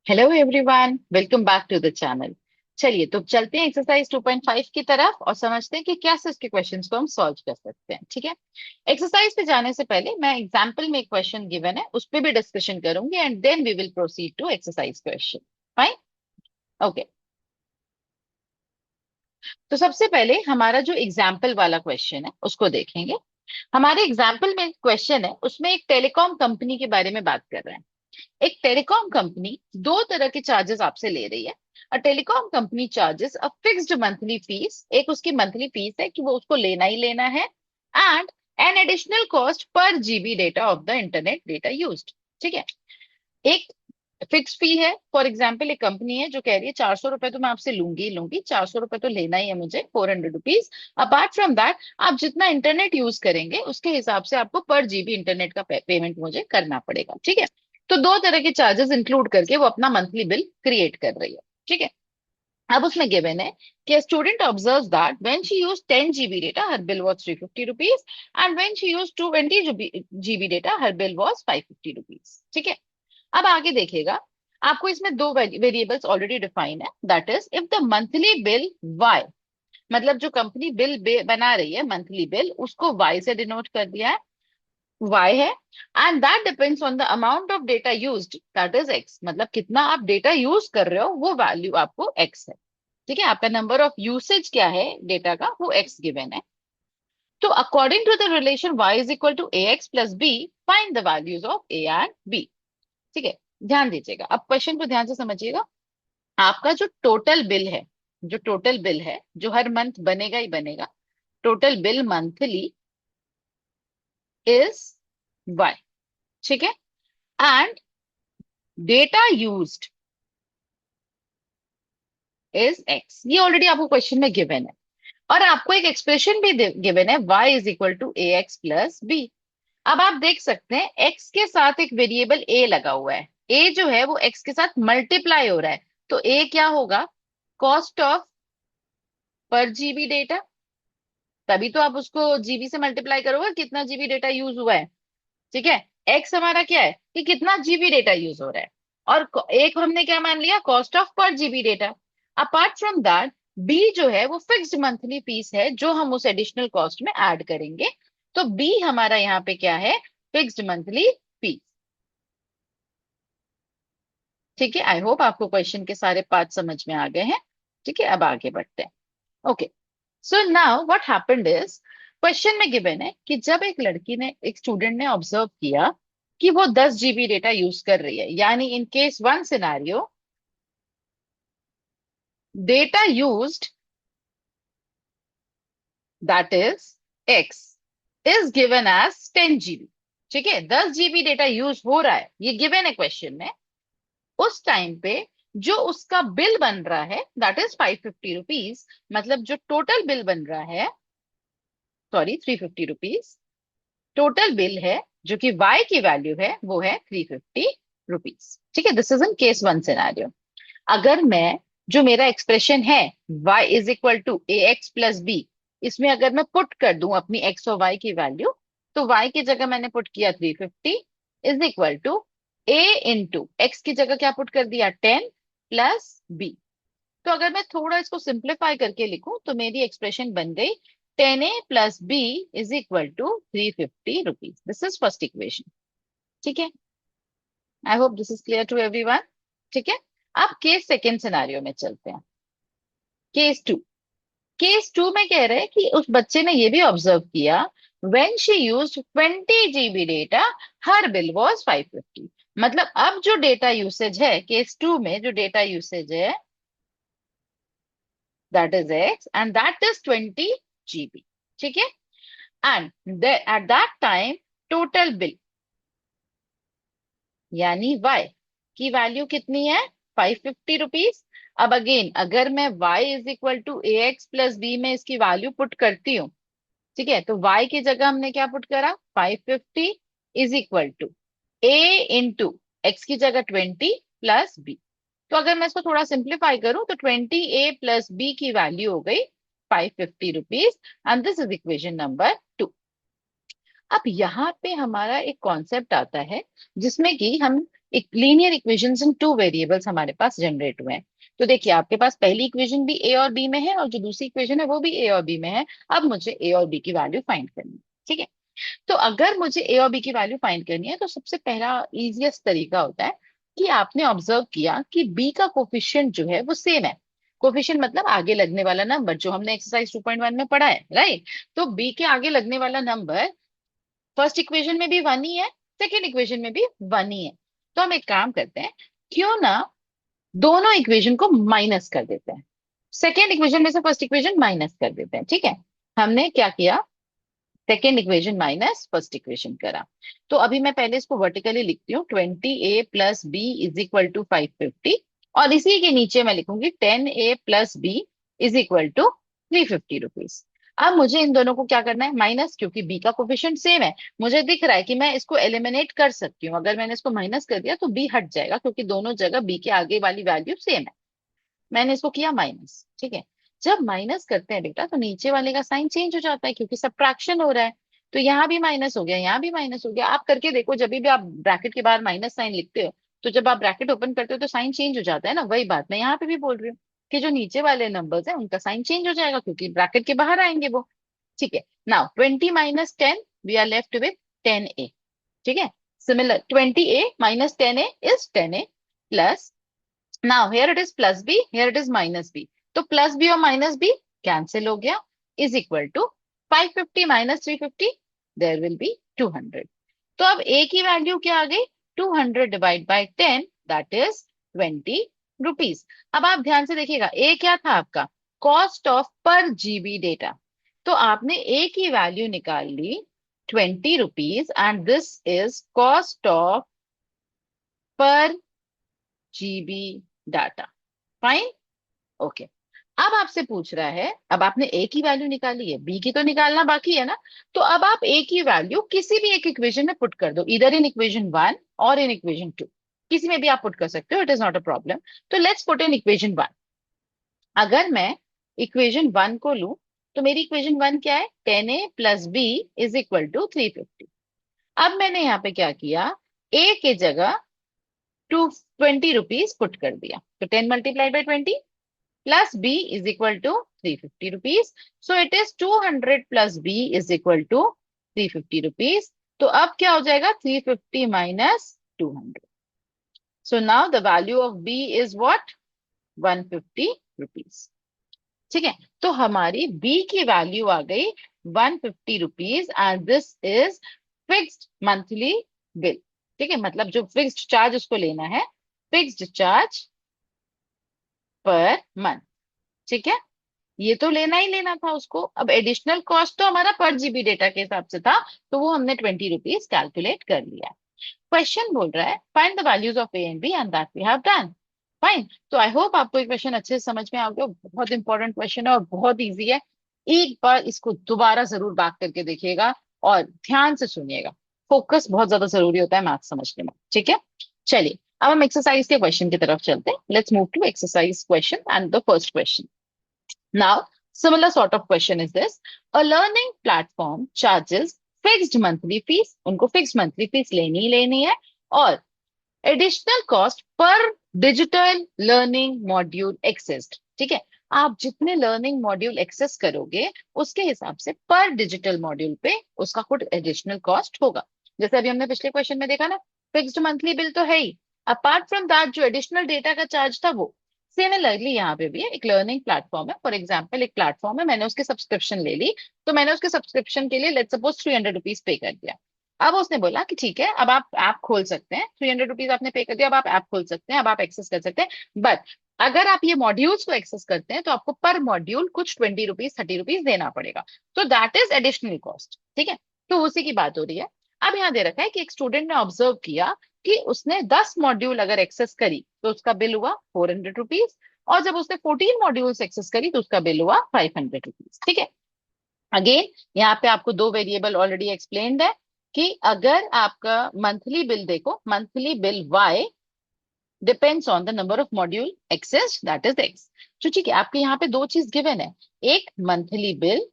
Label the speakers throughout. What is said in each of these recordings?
Speaker 1: Hello everyone, welcome back to the channel. चलिए तो चलते हैं एक्सरसाइज 2.5 की तरफ और समझते हैं कि कैसे इसके क्वेश्चंस को हम सॉल्व कर सकते हैं। ठीक है। एक्सरसाइज पे जाने से पहले मैं एग्जांपल में एक क्वेश्चन गिवन है उस पे भी डिस्कशन करूंगी and then we will proceed to exercise question. Fine. Okay. तो सबसे पहले हमारा जो एग्जाम्पल वाला क्वेश्चन है उसको देखेंगे। हमारे एग्जाम्पल में क्वेश्चन है उसमें एक टेलीकॉम कंपनी के बारे में बात कर रहे हैं। एक टेलीकॉम कंपनी दो तरह के चार्जेस आपसे ले रही है। A telecom company charges a fixed monthly fees, एक उसकी मंथली फीस है कि वो उसको लेना ही लेना है, एंड एन एडिशनल कॉस्ट पर GB data of the internet data used. ठीक है। एक फिक्स फी है। फॉर एग्जाम्पल एक कंपनी है जो कह रही है 400 रुपए तो मैं आपसे लूंगी ही लूंगी, 400 रुपए तो लेना ही है मुझे, 400 रुपीज। अपार्ट फ्रॉम दैट आप जितना इंटरनेट यूज करेंगे उसके हिसाब से आपको पर जीबी इंटरनेट का पेमेंट मुझे करना पड़ेगा। ठीक है। तो दो तरह के चार्जेस इंक्लूड करके वो अपना मंथली बिल क्रिएट कर रही है। ठीक है। अब उसमें गिवन है कि student observe that when she use 10 GB data her bill was 350 rupees, and when she use 220 GB data her bill was 550 rupees. ठीक है। अब आगे देखिएगा, आपको इसमें दो वेरिएबल्स ऑलरेडी डिफाइन है। That is if the monthly bill y, मतलब जो कंपनी बिल बना रही है मंथली बिल उसको वाई से डिनोट कर दिया है, वाई है, and that depends on the amount of data used, that is x, मतलब कितना आप डेटा यूज कर रहे हो वो वैल्यू आपको एक्स है। ठीक है। आपका नंबर ऑफ यूसेज क्या है डेटा का वो एक्स गिवन है। तो according to the relation y is equal to a x plus b, find the values of a and b. ठीक है। ध्यान दीजिएगा, अब क्वेश्चन को ध्यान से समझिएगा। आपका जो टोटल बिल है, जो टोटल बिल है जो हर मंथ बनेगा ही बनेगा, total bill monthly is y. ठीक है। And data used is x, ये ऑलरेडी आपको क्वेश्चन में गिवन है। और आपको एक एक्सप्रेशन भी गिवन है y is equal to a x plus b. अब आप देख सकते हैं x के साथ एक वेरिएबल a लगा हुआ है। a जो है वो x के साथ मल्टीप्लाई हो रहा है, तो a क्या होगा? Cost of per GB data. तभी तो आप उसको जीबी से मल्टीप्लाई करोगे कितना जीबी डेटा यूज हुआ है। ठीक है। एक्स हमारा क्या है कि कितना जीबी डेटा यूज हो रहा है, और एक हमने क्या मान लिया, cost of per GB data. Apart from that b जो है वो फिक्स्ड मंथली फीस है जो हम उस एडिशनल कॉस्ट में ऐड करेंगे। तो बी हमारा यहाँ पे क्या है? Fixed monthly fees. ठीक है। आई होप आपको क्वेश्चन के सारे पार्ट समझ में आ गए हैं। ठीक है। अब आगे बढ़ते हैं। Okay. So now what happened is, question में गिवन है कि जब एक लड़की ने, एक स्टूडेंट ने ऑब्जर्व किया कि वो 10 जीबी डेटा यूज कर रही है, यानी in case one scenario data used, that is x, is given as 10 GB. ठीक है। 10 जीबी डेटा यूज हो रहा है, ये गिवन है क्वेश्चन में। उस टाइम पे जो उसका बिल बन रहा है दैट इज 550 रुपीज, मतलब जो टोटल बिल बन रहा है, सॉरी 350 रुपीज, टोटल बिल है जो कि y की वैल्यू है वो है 350 रुपीज। ठीक है। This is in case one scenario. अगर मैं, जो मेरा एक्सप्रेशन है y is equal to a x plus b, इसमें अगर मैं पुट कर दूं अपनी x और y की वैल्यू, तो y की जगह मैंने पुट किया 350 is equal to a into x की जगह क्या पुट कर दिया 10 प्लस b। तो अगर मैं थोड़ा इसको सिंप्लीफाई करके लिखूं तो मेरी एक्सप्रेशन बन गई 10a plus b is equal to 350 rupees. This is first equation. ठीक है। I hope this is clear to everyone. ठीक है। अब केस सेकेंड सिनारियो में चलते हैं। Case to. केस टू में कह रहे हैं कि उस बच्चे ने ये भी ऑब्जर्व किया when she used 20 GB data her bill was 550। मतलब अब जो डेटा यूसेज है केस टू में, जो डेटा यूसेज है that is x and that is 20 GB। ठीक है। And at that time total bill यानी y की वैल्यू कितनी है? 550 रुपीज। अब अगेन अगर मैं y is equal to a x plus b में इसकी वैल्यू पुट करती हूँ, ठीक है, तो y की जगह हमने क्या पुट करा? 550 is equal to a into x की जगह 20 प्लस b। तो अगर मैं इसको थोड़ा सिंप्लीफाई करूं तो 20a प्लस b की वैल्यू हो गई 550 rupees, and this is equation number 2। अब यहाँ पे हमारा एक कॉन्सेप्ट आता है जिसमें कि हम लीनियर इक्वेशंस इन टू वेरिएबल्स हमारे पास जनरेट हुए हैं। तो देखिए आपके पास पहली इक्वेशन भी ए और बी में है और जो दूसरी इक्वेशन है वो भी ए और बी में है। अब मुझे ए और बी की वैल्यू फाइंड करनी है। ठीक है, तो अगर मुझे ए और बी की वैल्यू फाइंड करनी है तो सबसे पहला इजीएस्ट तरीका होता है कि आपने ऑब्जर्व किया कि बी का कोफिशिएंट जो है वो सेम है। कोफिशिएंट मतलब आगे लगने वाला नंबर, जो हमने एक्सरसाइज 2.1 में पढ़ा है, राइट। तो बी के आगे लगने वाला नंबर फर्स्ट इक्वेशन में भी वन ही है, सेकेंड इक्वेशन में भी वन ही है। तो हम एक काम करते हैं, क्यों ना दोनों इक्वेशन को माइनस कर देते हैं। सेकेंड इक्वेशन में से फर्स्ट इक्वेशन माइनस कर देते हैं। ठीक है, हमने क्या किया, second equation minus first equation करा। तो अभी मैं पहले इसको वर्टिकली लिखती हूँ, 20a + b = 550, और इसी के नीचे मैं लिखूंगी 10a + b = 350 रुपीज। अब मुझे इन दोनों को क्या करना है, माइनस, क्योंकि b का कोफिशिएंट सेम है। मुझे दिख रहा है कि मैं इसको एलिमिनेट कर सकती हूँ। अगर मैंने इसको माइनस कर दिया तो b हट जाएगा, क्योंकि दोनों जगह b के आगे वाली वैल्यू सेम है। मैंने इसको किया माइनस। ठीक है, जब माइनस करते हैं बेटा तो नीचे वाले का साइन चेंज हो जाता है, क्योंकि सब्ट्रैक्शन हो रहा है। तो यहाँ भी माइनस हो गया, यहाँ भी माइनस हो गया। आप करके देखो, जब भी आप ब्रैकेट के बाहर माइनस साइन लिखते हो तो जब आप ब्रैकेट ओपन करते हो तो साइन चेंज हो जाता है ना। वही बात मैं यहाँ पे भी बोल रही हूँ कि जो नीचे वाले नंबर्स है उनका साइन चेंज हो जाएगा, क्योंकि ब्रैकेट के बाहर आएंगे वो। ठीक है, now 20 - 10 we are left with 10a। ठीक है, similar 20a - 10a is 10a plus, now here it is plus b, here it is minus b. तो प्लस बी और माइनस बी कैंसिल हो गया, is equal to 550 - 350, there will be 200। तो अब ए की value क्या आ गई, 200/10, दैट इज 20 रुपीज। अब आप ध्यान से देखिएगा, ए क्या था आपका, cost of per GB data. तो आपने ए की वैल्यू निकाल ली 20 rupees, and this is cost of per GB data. Fine, okay. अब आपसे पूछ रहा है, अब आपने ए की वैल्यू निकाली है, बी की तो निकालना बाकी है ना। तो अब आप ए की वैल्यू किसी भी एक इक्वेशन में पुट कर दो, इधर इन इक्वेशन 1 और इन इक्वेशन 2, किसी में भी आप पुट कर सकते हो, it is not a problem. तो लेट्स पुट इन इक्वेशन 1। अगर मैं इक्वेशन 1 को लूं तो मेरी इक्वेशन 1 क्या है, 10a + b = 350। अब मैंने यहाँ पे क्या किया, ए के जगह 20 रुपीज पुट कर दिया, तो 10 × 20 plus b is equal to 350 rupees. So it is 200 plus b is equal to 350 rupees. तो अब क्या हो जाएगा, 350 minus 200। So now the value of b is what, 150 rupees. ठीक है, तो हमारी b की वैल्यू आ गई 150 rupees, and this is fixed monthly bill. ठीक है, मतलब जो फिक्स्ड चार्ज उसको लेना है, फिक्स्ड चार्ज पर मंथ। ठीक है, ये तो लेना ही लेना था उसको। अब एडिशनल कॉस्ट तो हमारा पर जीबी डेटा के हिसाब से था, तो वो हमने 20 रुपीज कैलकुलेट कर लिया। क्वेश्चन बोल रहा है find the values of a and b, and that we have done. Fine, तो आई होप आपको ये क्वेश्चन अच्छे से समझ में आ गया। बहुत इंपॉर्टेंट क्वेश्चन है और बहुत इजी है। एक बार इसको दोबारा जरूर बैक करके देखिएगा और ध्यान से सुनिएगा। फोकस बहुत ज्यादा जरूरी होता है मैथ समझने में। ठीक है, चलिए अब हम एक्सरसाइज के क्वेश्चन की तरफ चलते हैं। Let's move to exercise question and the first question. Now, similar sort of question is this. A learning platform charges fixed monthly fees, उनको fixed monthly fees लेनी ही लेनी है, और एडिशनल कॉस्ट पर डिजिटल लर्निंग मॉड्यूल एक्सेस्ड। ठीक है, आप जितने लर्निंग मॉड्यूल एक्सेस करोगे उसके हिसाब से पर डिजिटल मॉड्यूल पे उसका कुछ एडिशनल कॉस्ट होगा। जैसे अभी हमने पिछले क्वेश्चन में देखा ना, फिक्स्ड मंथली बिल तो है ही, अपार्ट फ्रॉम दैट जो एडिशनल डेटा का चार्ज था वो। सिमिलरली यहाँ पे भी है, एक लर्निंग प्लेटफॉर्म है, फॉर एग्जाम्पल एक प्लेटफॉर्म है, मैंने उसकी सब्सक्रिप्शन ले ली, तो मैंने उसके सब्सक्रिप्शन के लिए लेट्स सपोज 300 रुपीज पे कर दिया। अब उसने बोला कि ठीक है, अब आप ऐप खोल सकते हैं, 300 रुपीज आपने पे कर दिया, अब आप ऐप खोल सकते हैं, अब आप एक्सेस कर सकते हैं। बट अगर आप ये मॉड्यूल्स को एक्सेस करते हैं तो आपको पर मॉड्यूल कुछ 20 रुपीज 30 रुपीज देना पड़ेगा। तो दैट इज एडिशनल कॉस्ट। ठीक है, तो उसी की बात हो रही है। अब यहाँ दे रखा है कि एक स्टूडेंट ने ऑब्जर्व किया कि उसने 10 मॉड्यूल अगर एक्सेस करी तो उसका बिल हुआ 400 रुपीज, और जब उसने 14 मॉड्यूल्स एक्सेस करी तो उसका बिल हुआ 500 रुपीज। ठीक है, अगेन यहाँ पे आपको दो वेरिएबल ऑलरेडी एक्सप्लेन्ड है कि अगर आपका मंथली बिल देखो, monthly bill y depends on the number of module access, that is x। तो ठीक है, आपके यहाँ पे दो चीज गिवन है, एक monthly bill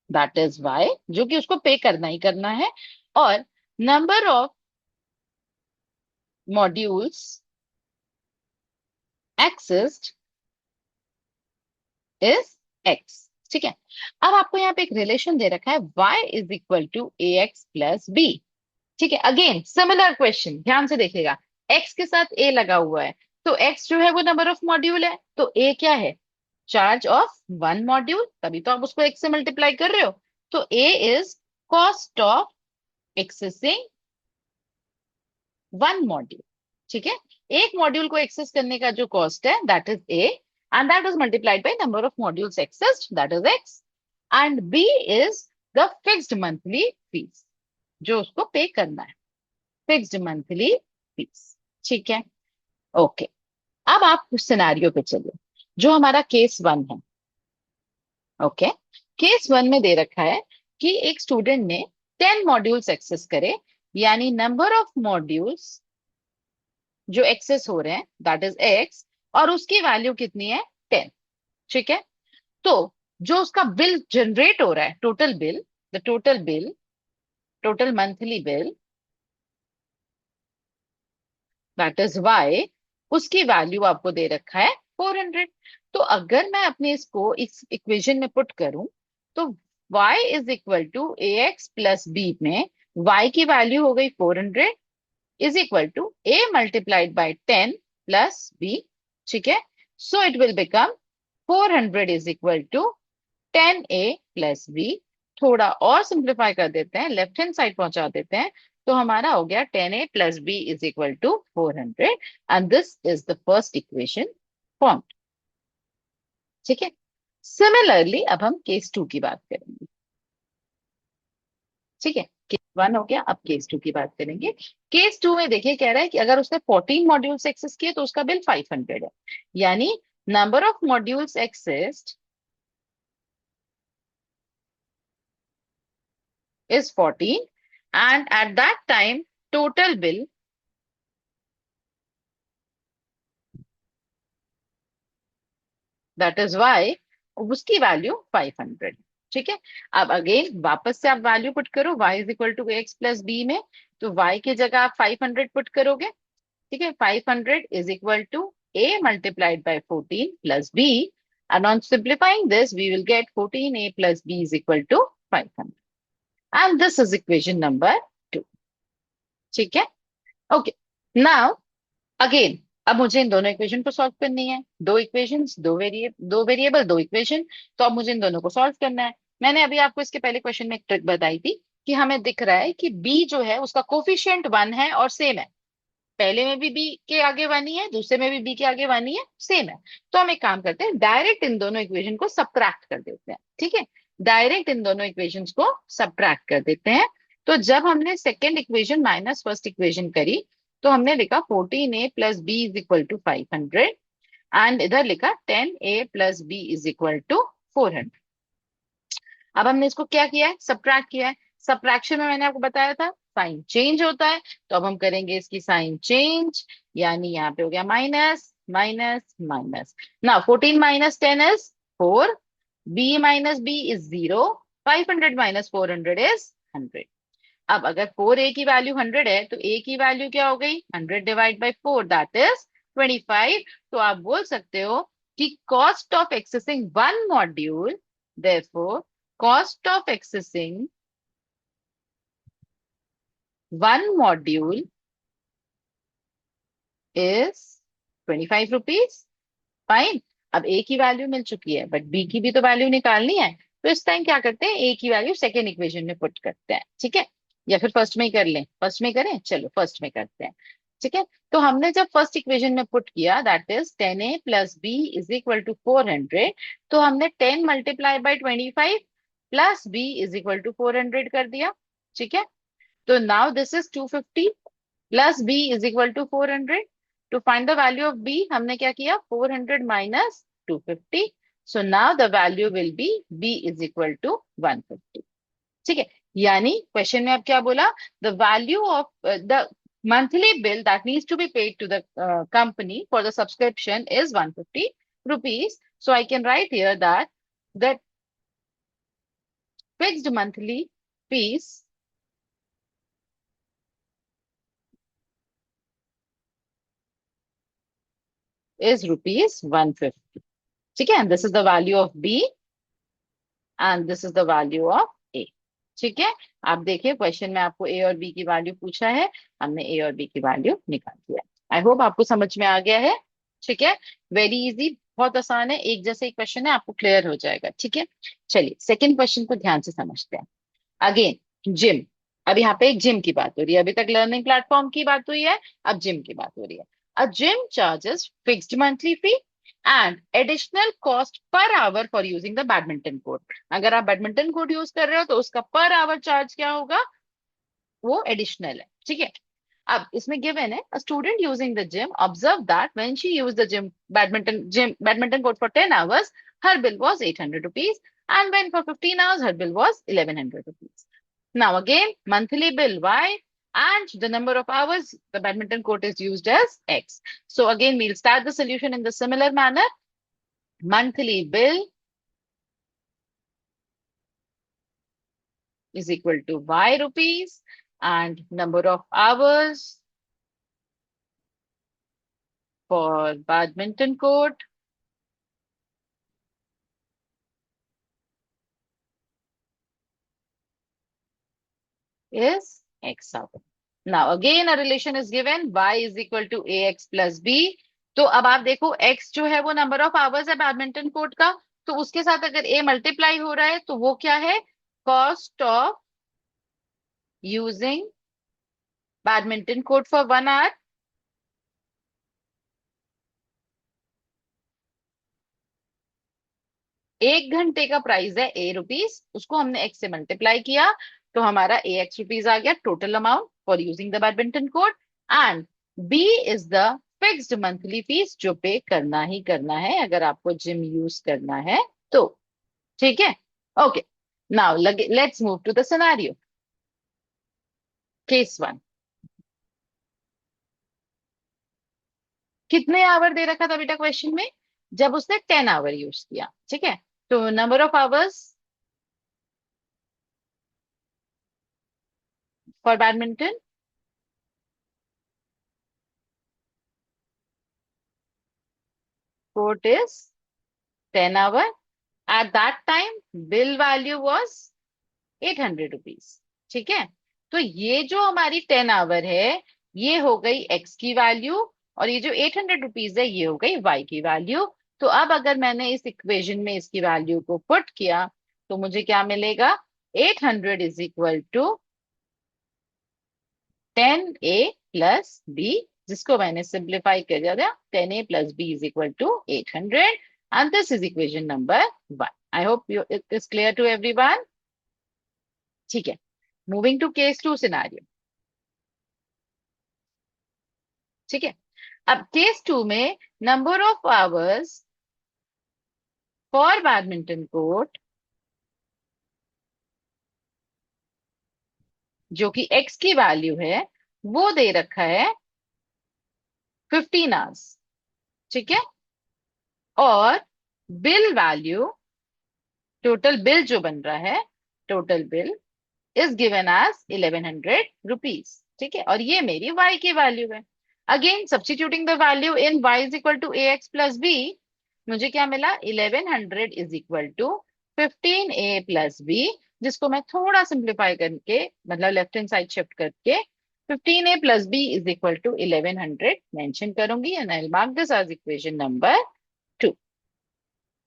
Speaker 1: that is y जो कि उसको पे करना ही करना है, और number of modules accessed is x. ठीक है, अब आपको यहाँ पे एक रिलेशन दे रखा है y is equal to a x plus b. ठीक है, अगेन सिमिलर क्वेश्चन, ध्यान से देखिएगा। x के साथ a लगा हुआ है, तो x जो है वो नंबर ऑफ मॉड्यूल है, तो a क्या है, चार्ज ऑफ वन मॉड्यूल, तभी तो आप उसको x से मल्टीप्लाई कर रहे हो। तो a is cost of accessing one module. ठीक है, एक मॉड्यूल को एक्सेस करने का जो कॉस्ट है that is a, and that is multiplied by number of modules accessed that is x, and b is the fixed monthly fees जो उसको पे करना है, फिक्स्ड मंथली फीस। ठीक है, ओके। अब आप उस सिनेरियो पे चलिए जो हमारा केस वन है। ओके, केस वन में दे रखा है कि एक स्टूडेंट ने 10 मॉड्यूल्स एक्सेस करे, यानी नंबर ऑफ मॉड्यूल्स जो एक्सेस हो रहे हैं दैट इज एक्स, और उसकी वैल्यू कितनी है, 10। ठीक है, तो जो उसका बिल जनरेट हो रहा है, total bill, the total bill, total monthly bill that is y, उसकी वैल्यू आपको दे रखा है 400। तो अगर मैं अपने इसको इस इक्वेशन में पुट करूं, तो y is equal to a x plus b में y की वैल्यू हो गई 400 is equal to a multiplied by 10 plus b। ठीक है, so it will become 400 is equal to 10a plus b। थोड़ा और सिंप्लीफाई कर देते हैं, लेफ्ट हैंड साइड पहुंचा देते हैं, तो हमारा हो गया 10a plus b is equal to 400, and this is the first equation form. ठीक है, सिमिलरली अब हम केस टू की बात करेंगे। ठीक है, केस वन हो गया, अब केस टू की बात करेंगे। केस टू में देखिए कह रहा है कि अगर उसने 14 मॉड्यूल्स एक्सेस किए तो उसका बिल 500 है, यानी number of modules accessed is 14, and at that time total bill that is y, उसकी वैल्यू 500। ठीक है, अब अगेन वापस से आप वैल्यू पुट करो y is equal to x plus b में, तो y की जगह आप 500 पुट करोगे। ठीक है, 500 is equal to a multiplied by 14 plus b, and on simplifying this we will get 14a plus b is equal to 500, and this is equation number 2। ठीक है, ओके। नाउ अगेन अब मुझे इन दोनों इक्वेशन को solve करनी है, दो equations, दो वेरिएबल, दो इक्वेशन, तो अब मुझे इन दोनों को सॉल्व करना है। मैंने अभी आपको इसके पहले क्वेश्चन में एक ट्रिक बताई थी कि हमें दिख रहा है कि b जो है उसका कोफिशिएंट 1 है और सेम है, पहले में भी b के आगे 1 ही है, दूसरे में भी b के आगे 1 ही है, सेम है। तो हम एक काम करते हैं, डायरेक्ट इन दोनों इक्वेशन को सब्ट्रैक्ट कर देते हैं। ठीक है, डायरेक्ट इन दोनों इक्वेशंस को सब्ट्रैक्ट कर देते हैं। तो जब हमने second equation minus first equation करी, तो हमने लिखा 14a plus b is equal to 500, and इधर लिखा 10a plus b is equal to 400। अब हमने इसको क्या किया है, सब्ट्रैक्ट किया है। सब्ट्रैक्शन में मैंने आपको बताया था साइन चेंज होता है, तो अब हम करेंगे इसकी साइन चेंज, यानी यहाँ पे हो गया माइनस माइनस माइनस। ना 14 minus 10 is 4, b minus b is 0, 500 minus 400 is 100। अब अगर 4a की वैल्यू 100 है तो a की वैल्यू क्या हो गई, 100 डिवाइड बाई 4 दैट इज 25। तो आप बोल सकते हो कि cost of accessing one module, therefore cost of accessing one module is 25 rupees. Fine, अब ए की वैल्यू मिल चुकी है, बट बी की भी तो वैल्यू निकालनी है, तो इस टाइम क्या करते हैं, ए की वैल्यू सेकेंड इक्वेशन में पुट करते हैं। ठीक है, या फिर फर्स्ट में ही कर लें, फर्स्ट में करें, चलो फर्स्ट में करते हैं। ठीक है, तो हमने जब फर्स्ट इक्वेशन में पुट किया that is 10a plus b is equal to 400, तो हमने 10 multiply by 25 plus b is equal to 400 कर दिया। ठीक है, तो now this is 250 plus b is equal to 400। To find the value of b हमने क्या किया, 400 minus 250, so now the value will be b is equal to 150। ठीक है, यानी क्वेश्चन में अब क्या बोला, the value of the monthly bill that needs to be paid to the company for the subscription is 150 rupees. So I can write here that that fixed monthly fees is rupees 150. ठीक है, this is the value of B and this is the value of A. ठीक है, आप देखिए question में आपको ए और B की वैल्यू पूछा है, हमने ए और बी की वैल्यू निकाल दिया। आई होप आपको समझ में आ गया है। ठीक है, वेरी इजी, बहुत आसान है, एक जैसे क्वेश्चन है, आपको क्लियर हो जाएगा। ठीक है, चलिए सेकंड क्वेश्चन को ध्यान से समझते हैं। अगेन जिम, अब यहाँ पे एक जिम की बात हो रही है, अभी तक लर्निंग प्लेटफॉर्म की बात हुई है, अब जिम की बात हो रही है। Uh gym charges fixed monthly fee and additional cost per hour for using the badminton court. अगर आप बैडमिंटन कोर्ट यूज कर रहे हो तो उसका पर आवर चार्ज क्या होगा, वो एडिशनल है। ठीक है, अब इसमें गिवन है, a student using the gym observe that when she use the badminton court for 10 hours her bill was 800 rupees and when for 15 hours her bill was 1100 rupees. Now again, monthly bill Y and the number of hours the badminton court is used as X. So again, we'll start the solution in the similar manner. Monthly bill is equal to Y rupees and number of hours for badminton court is X hour. Now again a relation is given, Y is equal to AX plus B. तो अब आप देखो X जो है वो number of hours है badminton court का, तो उसके साथ अगर A मल्टीप्लाई हो रहा है तो वो क्या है, cost of using badminton court for 1 hour. 1 घंटे का प्राइस है ए रुपीस, उसको हमने एक्स से मल्टीप्लाई किया तो हमारा ए एक्स रुपीज आ गया total amount for using the badminton court. And b is the fixed monthly fees जो पे करना ही करना है अगर आपको जिम यूज करना है तो। ठीक है, okay, now let's move to the scenario. Case one, कितने आवर दे रखा था बेटा क्वेश्चन में, जब उसने 10 आवर यूज किया। ठीक है, तो number of hours for badminton court is 10 hour. At that time, bill value was 800 rupees। ठीक है, तो ये जो हमारी 10 आवर है ये हो गई x की वैल्यू, और ये जो 800 रुपीज है ये हो गई y की वैल्यू। तो अब अगर मैंने इस इक्वेशन में इसकी वैल्यू को पुट किया तो मुझे क्या मिलेगा, 800 इज इक्वल टू 10a+b, जिसको मैंने सिंप्लीफाई कर दिया, 10a+b is equal to 800 and this is equation number 1। I hope it is clear to everyone. ठीक है, moving to case two scenario. ठीक है, अब केस टू में number of hours for badminton court जो कि एक्स की वैल्यू है वो दे रखा है 15 आवर्स। ठीक है, और बिल वैल्यू, टोटल बिल जो बन रहा है, total bill is given as 1100 rupees. ठीक है, और ये मेरी y की वैल्यू है। Again substituting the value in y is equal to a x plus b, मुझे क्या मिला, 1100 इज इक्वल टू 15a+b, जिसको मैं थोड़ा सिंप्लीफाई करके मतलब लेफ्ट हैंड साइड शिफ्ट करके 15a+b is equal to 1100 mention करूंगी and I will mark this as equation number 2।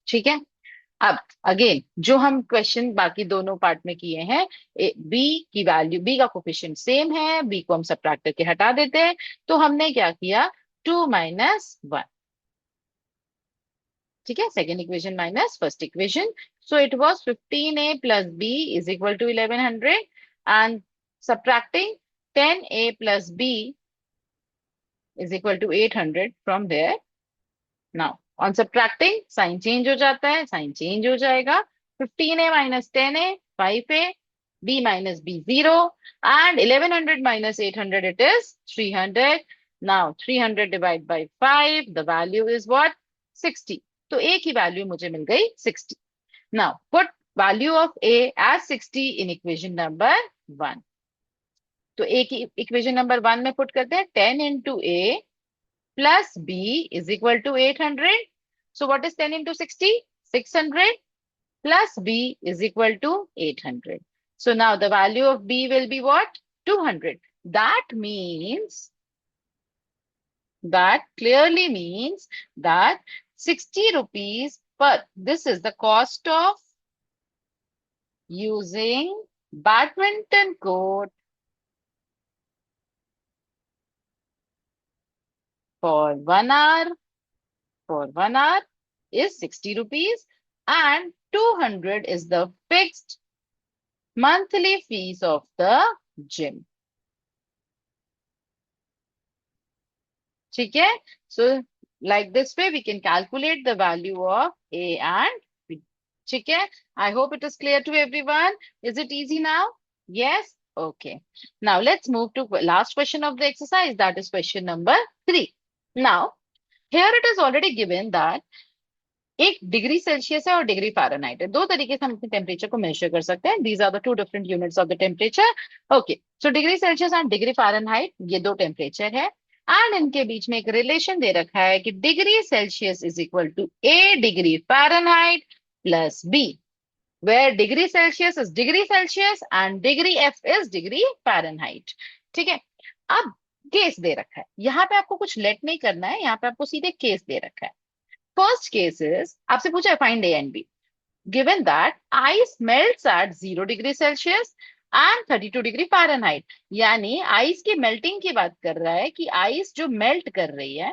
Speaker 1: ठीक है, अब अगेन जो हम क्वेश्चन बाकी दोनों पार्ट में किए हैं, बी की वैल्यू, बी का कोफिशिएंट सेम है, बी को हम सब्ट्रैक्ट करके हटा देते हैं, तो हमने क्या किया, 2 - 1। ठीक है, second equation minus first equation, so it was 15a+b is equal to 1100 and subtracting 10a+b is equal to 800 from there. Now on subtracting sign change हो जाता है, साइन चेंज हो जाएगा, 15a - 10a 5a, b - b 0 and 1100 - 800 it is 300। now 300 divided by 5, the value is what, 60। तो a की value मुझे मिल गई 60। now put value of a as 60 in equation number 1। तो a की इक्वेशन नंबर 1 में put करते हैं, 10 into a plus B is equal to 800. So what is 10 into 60? 600 plus B is equal to 800. So now the value of B will be what? 200. That clearly means that 60 rupees per, this is the cost of using badminton court for 1 hour, for 1 hour is 60 rupees and 200 is the fixed monthly fees of the gym. ठीक है? So like this way we can calculate the value of A and B. ठीक है? I hope it is clear to everyone. Is it easy now? Yes? Okay. Now let's move to last question of the exercise. That is question number 3. Now, here it is already given that एक degree Celsius है और degree Fahrenheit है. दो तरीके से हम अपने temperature को मेजर कर सकते हैं. These are the two different units of the temperature. Okay, so degree Celsius and degree Fahrenheit ये दो टेम्परेचर है एंड इनके बीच में एक रिलेशन दे रखा है कि degree Celsius is equal to a degree Fahrenheit plus b, where degree Celsius is degree Celsius and degree F is degree Fahrenheit. ठीक है? अब केस दे रखा है, यहाँ पे आपको कुछ लेट नहीं करना है, यहाँ पे आपको सीधे केस दे रखा है. First case is, आपसे पूछा है find A and B. Given that ice melts at 0 degree Celsius and 32 degree Fahrenheit. यानी आइस की मेल्टिंग की बात कर रहा है कि आइस जो मेल्ट कर रही है,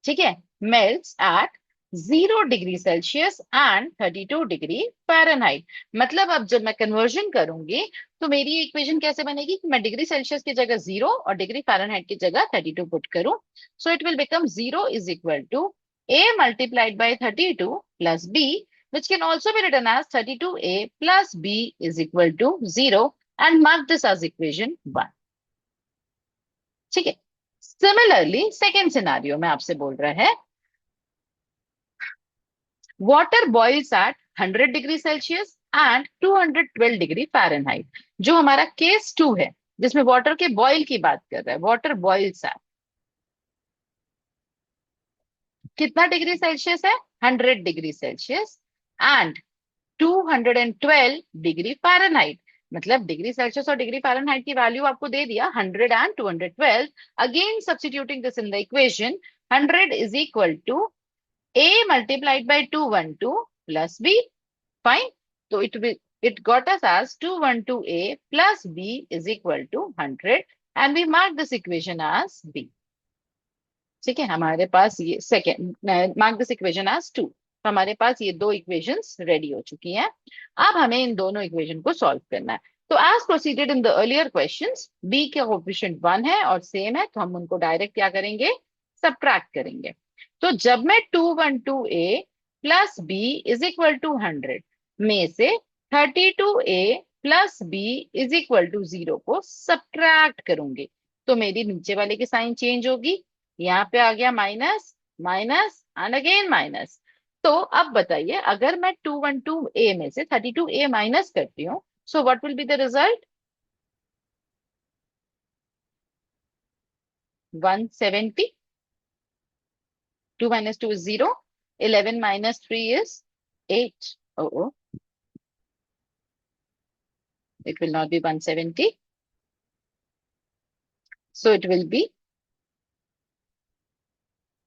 Speaker 1: ठीक है, melts at 0 degree Celsius and 32 degree Fahrenheit. मतलब अब जब मैं कन्वर्जन करूंगी तो मेरी इक्वेशन कैसे बनेगी कि मैं डिग्री सेल्सियस की जगह 0 और डिग्री फ़ारेनहाइट की जगह 32 पुट करूं. So it will become 0 is equal to A multiplied by 32 plus B, which can also be written as 32A plus B is equal to 0 and mark this as equation 1. ठीक है? Similarly, second scenario में आपसे बोल रहा है water boils at 100 degree Celsius and 212 degree Fahrenheit. जो हमारा case 2 है जिसमें वाटर के बॉयल की बात कर रहा है, वाटर बॉइल्स एट कितना डिग्री सेल्सियस है? 100 degree Celsius and 212 degree Fahrenheit. मतलब डिग्री सेल्सियस और डिग्री फ़ारेनहाइट की वैल्यू आपको दे दिया 100 and 212. Again substituting this in the equation, 100 is equal to A multiplied by 212 plus B. Fine. So it got us as 212A plus B is equal to 100 and we mark this equation as B. ठीक है? हमारे पास ये second mark this equation as 2. तो हमारे पास ये दो इक्वेशंस रेडी हो चुकी हैं. अब हमें इन दोनों इक्वेशन को सॉल्व करना है. तो as proceeded in the earlier questions, b के कोएफिशिएंट 1 है और सेम है, तो हम उनको डायरेक्ट क्या करेंगे? सबट्रैक्ट करेंगे. तो जब मैं 212A plus b is equal to 100 में से 32A plus b is equal to 0 को सबट्रैक्ट करूंगी तो मेरी नीचे वाले की साइन चेंज होगी. यहाँ पे आ गया minus minus and again minus. तो अब बताइए, अगर मैं 212A में से 32A माइनस करती हूँ, so what will be the result? 170. 2 minus 2 is 0. 11 minus 3 is 8. Oh, it will not be 170. So it will be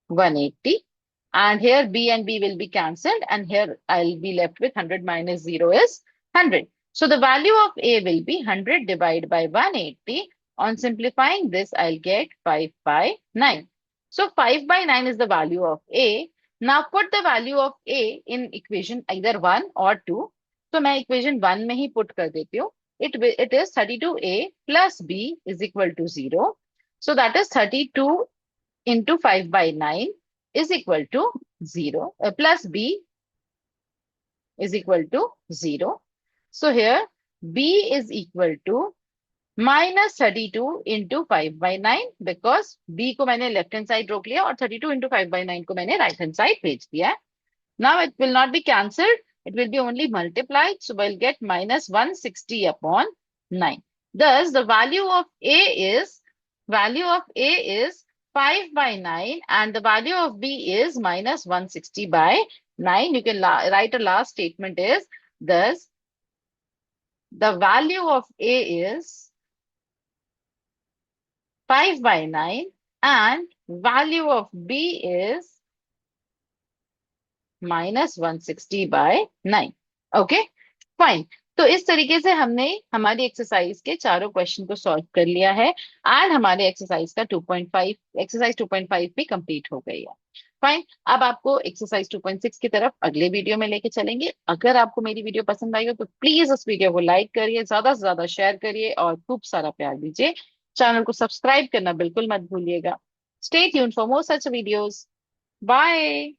Speaker 1: 180. And here B and B will be cancelled. And here I'll be left with 100 minus 0 is 100. So the value of A will be 100 divided by 180. On simplifying this, I'll get 5 by 9. So 5 by 9 is the value of A. Now put the value of A in equation either 1 or 2. So मैं equation 1 में ही put कर देती हूँ. It is 32A plus B is equal to 0. So that is 32 into 5 by 9 is equal to 0 plus B is equal to 0. So here B is equal to minus 32 into 5 by 9 because B को मैंने left hand side रोक लिया और 32 into 5 by 9 को मैंने right hand side भेज दिया. Now it will not be cancelled. It will be only multiplied. So we'll get minus 160 upon 9. Thus the value of A is 5/9 and the value of B is minus 160/9. You can write a last statement is, thus the value of A is 5/9 and value of B is minus 160/9. Okay, fine. तो इस तरीके से हमने हमारी exercise के चारों question को solve कर लिया है एंड हमारे एक्सरसाइज का 2.5, एक्सरसाइज 2.5 भी कंप्लीट हो गई है। फाइन। अब आपको एक्सरसाइज 2.6 की तरफ अगले वीडियो में लेके चलेंगे। अगर आपको मेरी वीडियो पसंद आई हो तो प्लीज उस वीडियो को लाइक करिए, ज्यादा से ज्यादा शेयर करिए और खूब सारा प्यार दीजिए। चैनल को सब्सक्राइब करना बिल्कुल मत भूलिएगा। Stay tuned for more such videos. Bye.